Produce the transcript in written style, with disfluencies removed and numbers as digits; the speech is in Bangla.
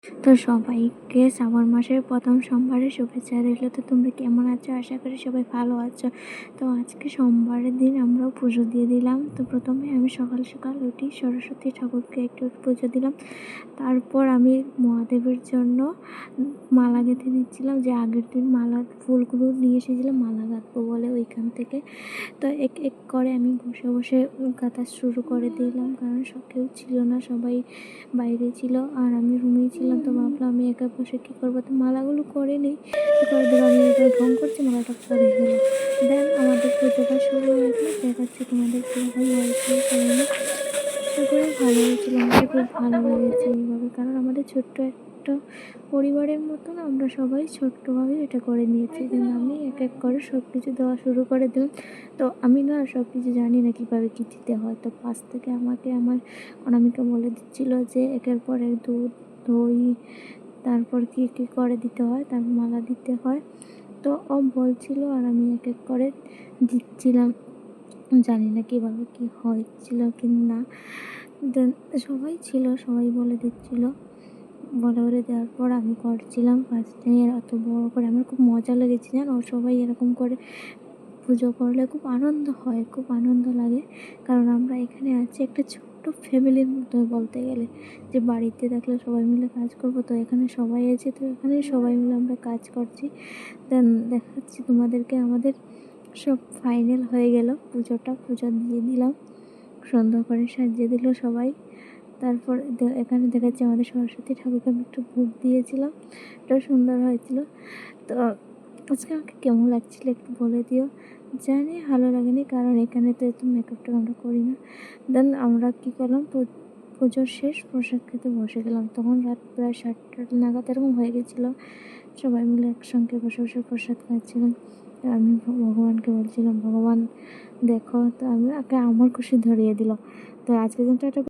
তো সবাইকে শ্রাবণ মাসের প্রথম সোমবারের শুভেচ্ছা রইল। তো তোমরা কেমন আছো? আশা করি সবাই ভালো আছো। তো আজকে সোমবারের দিন আমরাও পুজো দিয়ে দিলাম। তো প্রথমে আমি সকাল সকাল উঠি, সরস্বতী ঠাকুরকে একটু পুজো দিলাম। তারপর আমি মহাদেবের জন্য মালা গেঁথে দিচ্ছিলাম, যে আগের দিন মালার ফুলগুলো নিয়ে এসেছিলাম মালা গাঁথবো বলে ওইখান থেকে। তো এক এক করে আমি বসে বসে গাঁথা শুরু করে দিলাম, কারণ কেউ ছিল না, সবাই বাইরে ছিল আর আমি রুমেই ছিলাম। তো ভাবলাম আমি একা বসে কী করবো, তো মালাগুলো করে নিই। করে দেবো, আমি এবার ঢং করছি, মালাটা পরে হলো। দেন আমাদের পুজোটা শুরু হয়ে গেলো। দেখাচ্ছি তোমাদের কীরকম হয়েছে। কারণ আশা করি ভালো হয়েছিল, আমাকে খুব ভালো লেগেছে এইভাবে, কারণ আমাদের ছোট্ট একটা পরিবারের মতন আমরা সবাই ছোট্টভাবে এটা করে নিয়েছি। কিন্তু আমি এক এক করে সব কিছু দেওয়া শুরু করে দিলাম। তো আমি না সব কিছু জানি না কীভাবে কী দিতে হয়। তো পাশ থেকে আমাকে আমার অনামিকা বলে দিচ্ছিলো যে একের পর এক দুধ, দই, তারপর কী কী করে দিতে হয়, তারপর মালা দিতে হয়। তো ও বলছিল আর আমি এক এক করে দিচ্ছিলাম। জানি না কীভাবে কী হয়েছিল কি না। দেন সবাই ছিল, সবাই বলে দিচ্ছিল। বলে দেওয়ার পর আমি করছিলাম ফার্স্টে এত বড় করে। আমার খুব মজা লেগেছে জানো, সবাই এরকম করে পুজো করলে খুব আনন্দ হয়, খুব আনন্দ লাগে। কারণ আমরা এখানে আছি একটা ছোট্ট ফ্যামিলির মতো বলতে গেলে, যে বাড়িতে থাকলে সবাই মিলে কাজ করবো, তো এখানে সবাই আছে, তো এখানে সবাই মিলে আমরা কাজ করছি। দেন দেখাচ্ছি তোমাদেরকে, আমাদের সব ফাইনাল হয়ে গেল পুজোটা। পুজো দিয়ে দিলাম, সুন্দর করে সাজিয়ে দিল সবাই। তারপর এখানে দেখাচ্ছি আমাদের সরস্বতী ঠাকুরকে আমি একটু ভোগ দিয়েছিলাম, এটাও সুন্দর হয়েছিল। তো আজকে আমাকে কেমন লাগছিল একটু বলে দিও। জানি ভালো লাগেনি, কারণ এখানে তো এত মেকআপটা আমরা করি না। দেন আমরা কী করলাম, পুজোর শেষ প্রসাদ খেতে বসে গেলাম। তখন রাত প্রায় 7টা নাগাদ এরকম হয়ে গেছিলো। সবাই মিলে একসঙ্গে বসে বসে প্রসাদ খাচ্ছিলাম। তো আমি ভগবানকে বলছিলাম, ভগবান দেখো। তো আমি আমার খুশি ধরিয়ে দিল। তো আজকের দিনটা